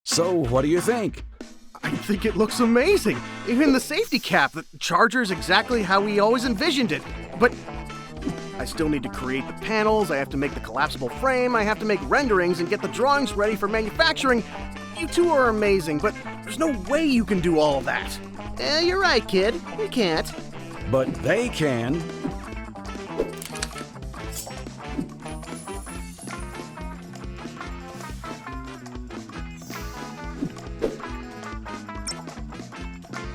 So what do you think? I think it looks amazing. Even the safety cap, the charger's exactly how we always envisioned it. But I still need to create the panels, I have to make the collapsible frame, I have to make renderings and get the drawings ready for manufacturing. You two are amazing, but there's no way you can do all of that. You're right, kid. We can't. But they can.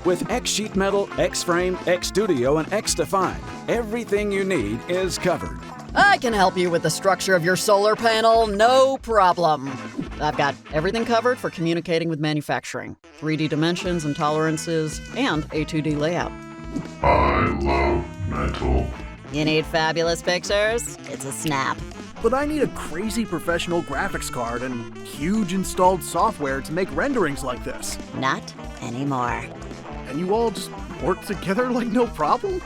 With xSheetMetal, xFrame, xStudio, and xDesign, everything you need is covered. I can help you with the structure of your solar panel, no problem. I've got everything covered for communicating with manufacturing. 3D dimensions and tolerances, and a 2D layout. I love metal. You need fabulous pictures? It's a snap. But I need a crazy professional graphics card and huge installed software to make renderings like this. Not anymore. And you all just work together like no problem?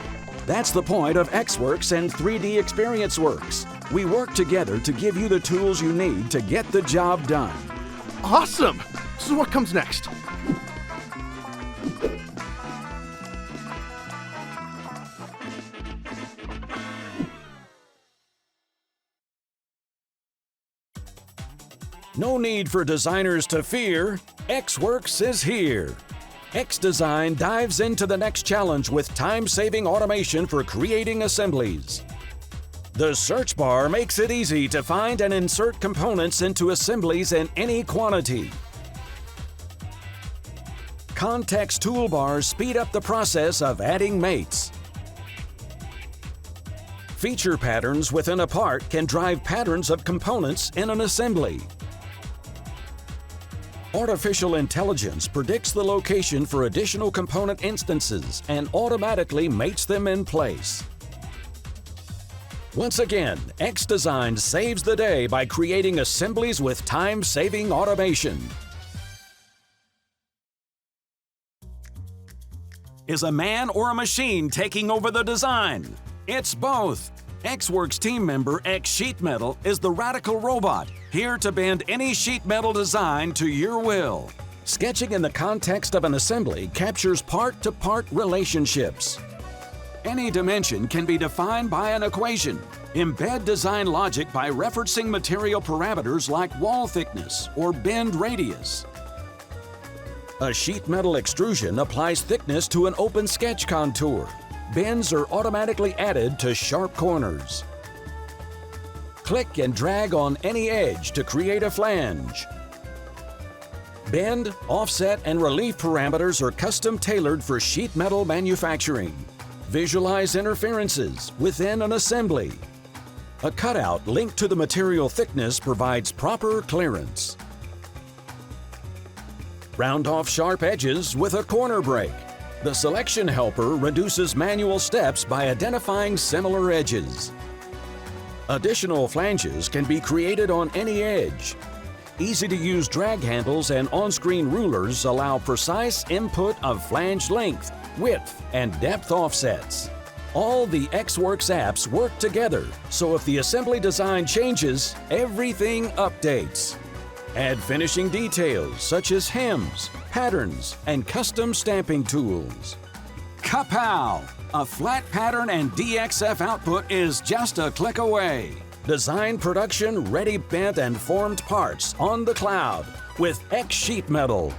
That's the point of xWorks and 3D Experience Works. We work together to give you the tools you need to get the job done. Awesome! So what comes next? No need for designers to fear. xWorks is here. xDesign dives into the next challenge with time-saving automation for creating assemblies. The search bar makes it easy to find and insert components into assemblies in any quantity. Context toolbars speed up the process of adding mates. Feature patterns within a part can drive patterns of components in an assembly. Artificial intelligence predicts the location for additional component instances and automatically mates them in place. Once again, xDesign saves the day by creating assemblies with time-saving automation. Is a man or a machine taking over the design? It's both. xWorks team member xSheetMetal is the radical robot, here to bend any sheet metal design to your will. Sketching in the context of an assembly captures part-to-part relationships. Any dimension can be defined by an equation. Embed design logic by referencing material parameters like wall thickness or bend radius. A sheet metal extrusion applies thickness to an open sketch contour. Bends are automatically added to sharp corners. Click and drag on any edge to create a flange. Bend, offset, and relief parameters are custom tailored for sheet metal manufacturing. Visualize interferences within an assembly. A cutout linked to the material thickness provides proper clearance. Round off sharp edges with a corner break. The selection helper reduces manual steps by identifying similar edges. Additional flanges can be created on any edge. Easy-to-use drag handles and on-screen rulers allow precise input of flange length, width, and depth offsets. All the xWorks apps work together, so if the assembly design changes, everything updates. Add finishing details such as hems, patterns, and custom stamping tools. Kapow! A flat pattern and DXF output is just a click away. Design production ready bent and formed parts on the cloud with xSheetMetal.